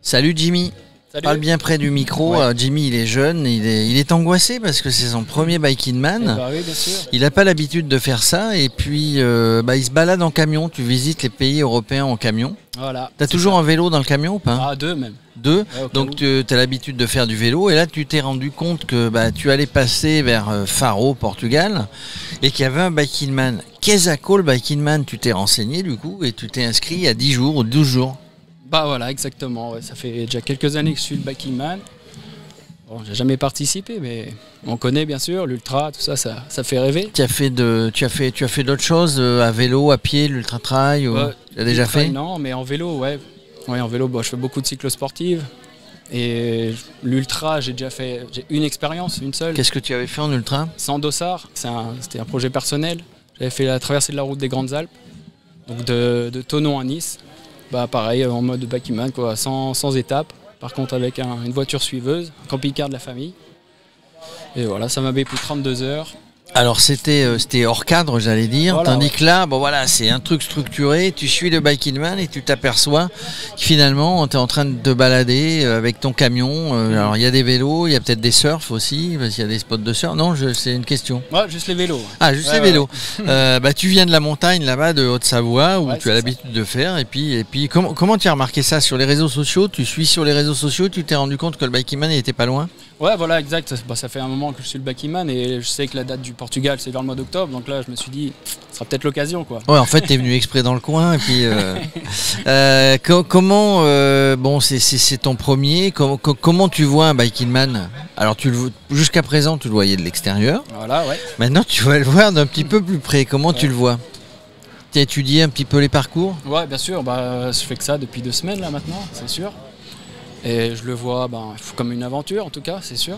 Salut Jimmy. Salut. Parle bien près du micro. Ouais. Jimmy, il est jeune, il est angoissé parce que c'est son premier Bike in Man. Bah oui, bien sûr. Il n'a pas l'habitude de faire ça et puis il se balade en camion. Tu visites les pays européens en camion. Voilà. T'as toujours un vélo dans le camion ou pas? Ah, deux même. Deux. Ouais, au cas Donc tu as l'habitude de faire du vélo et là tu t'es rendu compte que tu allais passer vers Faro, Portugal, et qu'il y avait un Bike in Man. Qu'est-ce que le Bike in Man? Tu t'es renseigné du coup et tu t'es inscrit il y a 10 jours ou 12 jours. Bah voilà, exactement. Ouais, ça fait déjà quelques années que je suis le Bike in Man. Bon, j'ai jamais participé, mais on connaît bien sûr l'ultra, tout ça, ça fait rêver. Tu as fait d'autres choses à vélo, à pied, l'ultra trail ou... Ouais, Tu as déjà ultra, fait? Non, mais en vélo, ouais. Ouais, en vélo, bon, je fais beaucoup de cyclosportives. Et l'ultra, j'ai déjà fait, j'ai une expérience, une seule. Qu'est-ce que tu avais fait en ultra? Sans dossard, c'était un projet personnel. J'avais fait la traversée de la route des Grandes Alpes, donc de Thonon à Nice. Bah pareil, en mode Bike in Man, quoi, sans étape. Par contre avec une voiture suiveuse, un camping-car de la famille. Et voilà, ça m'avait pris 32 heures. Alors c'était hors cadre, j'allais dire, Voilà, tandis ouais. que là, bon voilà, c'est un truc structuré, tu suis le Bike in Man et tu t'aperçois que finalement tu es en train de te balader avec ton camion. Alors il y a des vélos, il y a peut-être des surfs aussi, parce qu'il y a des spots de surf. Non, c'est une question. Ouais, juste les vélos. Ah, juste Ouais, les ouais, vélos. Tu viens de la montagne là-bas, de Haute-Savoie, où Ouais, tu as c'est l'habitude de faire. Et puis comment tu as remarqué ça sur les réseaux sociaux? Tu suis sur les réseaux sociaux, tu t'es rendu compte que le Bike in Man n'était pas loin? Ouais, voilà, exact. Bah, ça fait un moment que je suis le Bike in Man et je sais que la date du Portugal, c'est vers le mois d'octobre. Donc là, je me suis dit, ce sera peut-être l'occasion, quoi. Ouais, en fait, t'es venu exprès dans le coin. Et puis, comment, bon, c'est ton premier. Comment tu vois un Bike in Man? Alors, jusqu'à présent, tu le voyais de l'extérieur. Voilà, ouais. Maintenant, tu vas le voir d'un petit peu plus près. Comment tu le vois? Tu as étudié un petit peu les parcours? Ouais, bien sûr. Bah, je fais que ça depuis 2 semaines, là, maintenant, c'est sûr. Et je le vois comme une aventure, en tout cas, c'est sûr.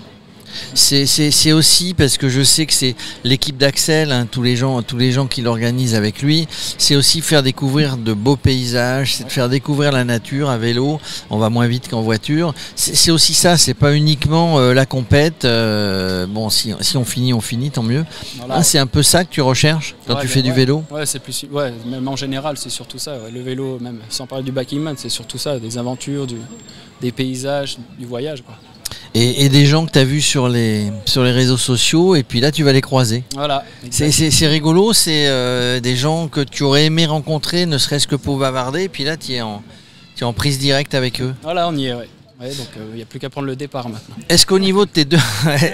C'est aussi parce que je sais que c'est l'équipe d'Axel, hein, tous les gens qui l'organisent avec lui, c'est aussi faire découvrir de beaux paysages, c'est de faire découvrir la nature à vélo. On va moins vite qu'en voiture. C'est aussi ça, c'est pas uniquement la compète. Bon, si on finit, tant mieux. Voilà, Ah, c'est un peu ça que tu recherches quand tu fais du vélo? Ouais, c'est plus, ouais, même en général, c'est surtout ça. Ouais. Le vélo, même sans parler du Bike in Man, c'est surtout ça, des aventures, des paysages, du voyage, quoi. Et des gens que tu as vus sur les réseaux sociaux, et puis là tu vas les croiser. Voilà. C'est rigolo, c'est des gens que tu aurais aimé rencontrer, ne serait-ce que pour bavarder, et puis là tu es en prise directe avec eux. Voilà, on y est, ouais. Ouais, donc il n'y a plus qu'à prendre le départ maintenant. Est-ce qu'au niveau de tes deux...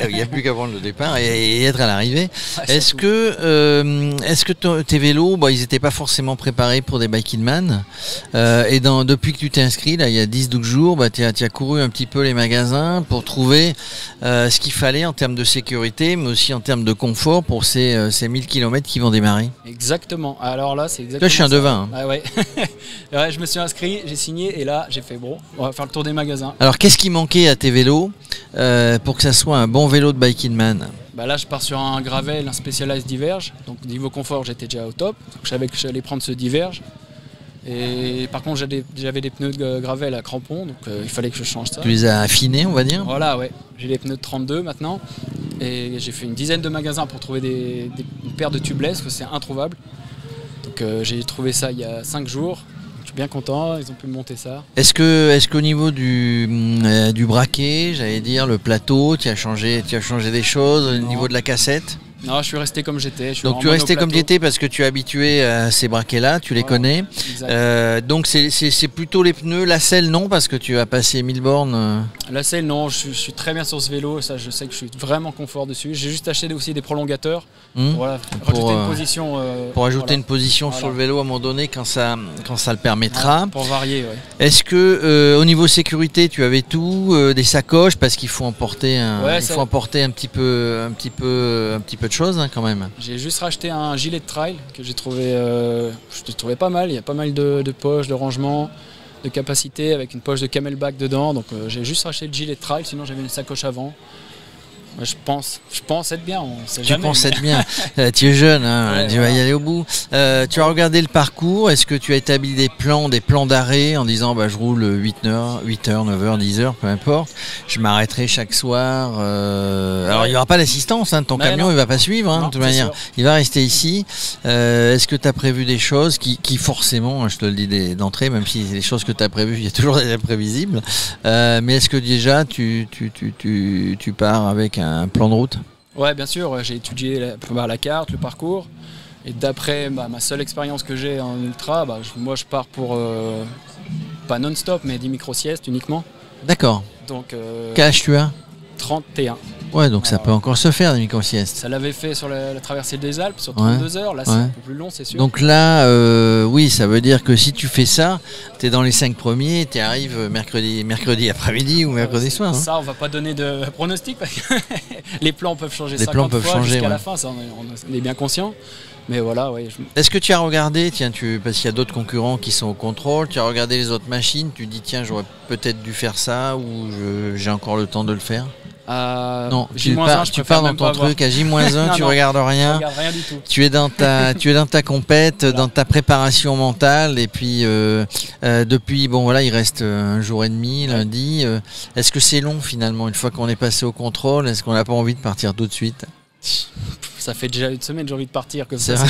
Il n'y a plus qu'à prendre le départ et être à l'arrivée. Est-ce que tes vélos, ils n'étaient pas forcément préparés pour des Bike in Man, et depuis que tu t'es inscrit, là, il y a 10-12 jours, tu as couru un petit peu les magasins pour trouver ce qu'il fallait en termes de sécurité, mais aussi en termes de confort pour ces 1000 km qui vont démarrer? Exactement. Alors là, c'est exactement Toi, je suis un ça. devin. Hein. Ah ouais. Ouais, je me suis inscrit, j'ai signé, et là, j'ai fait bon, on va faire le tour des magasins. Alors, qu'est-ce qui manquait à tes vélos pour que ça soit un bon vélo de Bike in Man? Bah là, je pars sur un Gravel, un Specialized Diverge. Donc niveau confort, j'étais déjà au top. Donc, je savais que j'allais prendre ce Diverge. Et par contre, j'avais des pneus de Gravel à crampons, donc il fallait que je change ça. Tu les as affinés, on va dire? Voilà, ouais. J'ai des pneus de 32 maintenant. Et j'ai fait une dizaine de magasins pour trouver une paire de tubeless, parce que c'est introuvable. Donc j'ai trouvé ça il y a 5 jours. Je suis bien content, ils ont pu me monter ça. Est-ce qu'au niveau du braquet, j'allais dire, le plateau, tu as changé des choses au niveau de la cassette? Non, je suis resté comme j'étais. Donc tu es resté comme tu étais parce que tu es habitué à ces braquets-là, tu les connais. Donc c'est plutôt les pneus, la selle non, parce que tu as passé 1000 bornes. La selle non, je suis très bien sur ce vélo, ça je sais que je suis vraiment confort dessus. J'ai juste acheté aussi des prolongateurs pour rajouter une position. Pour ajouter une position sur le vélo à un moment donné quand ça le permettra. Pour varier, ouais. Est-ce que au niveau sécurité tu avais tout, des sacoches, parce qu'il faut emporter un petit peu de choses hein, quand même. J'ai juste racheté un gilet de trail que j'ai trouvé, je l'ai trouvé pas mal. Il y a pas mal de poches, de rangement, de capacité avec une poche de camelback dedans. Donc j'ai juste racheté le gilet de trail, sinon j'avais une sacoche avant. Je pense être bien, on sait Tu jamais. penses être bien. Tu es jeune, hein, Ouais, tu vas y voilà. aller au bout. Tu as regardé le parcours. Est-ce que tu as établi des plans d'arrêt en disant bah, je roule 8 heures, 9 heures, 10 heures, peu importe. Je m'arrêterai chaque soir. Alors il n'y aura pas d'assistance. Hein, ton camion non. il va pas suivre. Hein, Non, de toute c'est manière, sûr. il va rester ici. Est-ce que tu as prévu des choses qui forcément, je te le dis d'entrée, même si les choses que tu as prévues, il y a toujours des imprévisibles. Mais est-ce que déjà tu pars avec un plan de route? Ouais, bien sûr, j'ai étudié la carte, le parcours. Et d'après ma seule expérience que j'ai en ultra, moi je pars pour pas non-stop, mais 10 micro-siestes uniquement. D'accord. Donc Quel âge tu as? 31. Ouais, donc ça peut encore se faire des micro-siestes. Ça l'avait fait sur la traversée des Alpes, sur 32 heures. Là, c'est un peu plus long, c'est sûr. Donc là, oui, ça veut dire que si tu fais ça, tu es dans les 5 premiers, tu arrives mercredi après-midi ou mercredi soir. Hein. Ça, on va pas donner de pronostic parce que les plans peuvent changer Les 50 plans peuvent fois changer, jusqu'à la ouais. fin, ça, on est bien conscient. Mais voilà, ouais. Est-ce que tu as regardé, tiens, parce qu'il y a d'autres concurrents qui sont au contrôle, tu as regardé les autres machines, tu dis tiens, j'aurais peut-être dû faire ça ou j'ai encore le temps de le faire? Non, tu pars dans ton truc à J-1, tu regardes rien. Je regarde rien du tout. Tu es dans ta compète, voilà. Dans ta préparation mentale et puis depuis bon voilà il reste un jour et demi lundi. Est-ce que c'est long finalement une fois qu'on est passé au contrôle? Est-ce qu'on n'a pas envie de partir tout de suite? Ça fait déjà une semaine j'ai envie de partir comme c'est ça.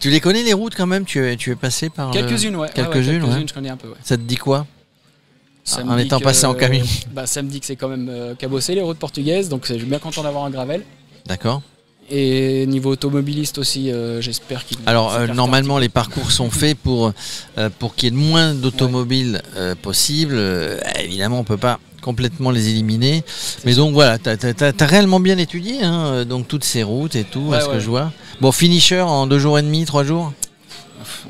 Tu les connais les routes quand même? Tu es passé par quelques-unes ouais. Quelques-unes je connais un peu. Ouais. Ça te dit quoi? Ça en étant passé en camion. Ça me dit que c'est quand même cabossé les routes portugaises, donc je suis bien content d'avoir un gravel. D'accord. Et niveau automobiliste aussi, j'espère qu'il. Alors normalement les parcours sont faits pour qu'il y ait le moins d'automobiles possible. Évidemment on peut pas complètement les éliminer. Mais donc voilà, t'as réellement bien étudié hein, donc toutes ces routes et tout, à ce que je vois. Bon, finisher en 2 jours et demi, 3 jours.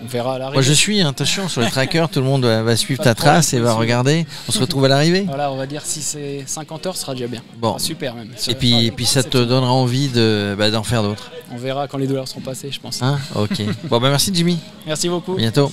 On verra à l'arrivée. Moi je suis, attention, sur les trackers, tout le monde va suivre ta trace et va regarder. On se retrouve à l'arrivée. Voilà, on va dire si c'est 50 heures, ce sera déjà bien. Bon. Enfin, super même. Et puis ça te donnera envie d'en faire d'autres. On verra quand les douleurs seront passées, je pense. Hein, ok. Bon, merci Jimmy. Merci beaucoup. À bientôt.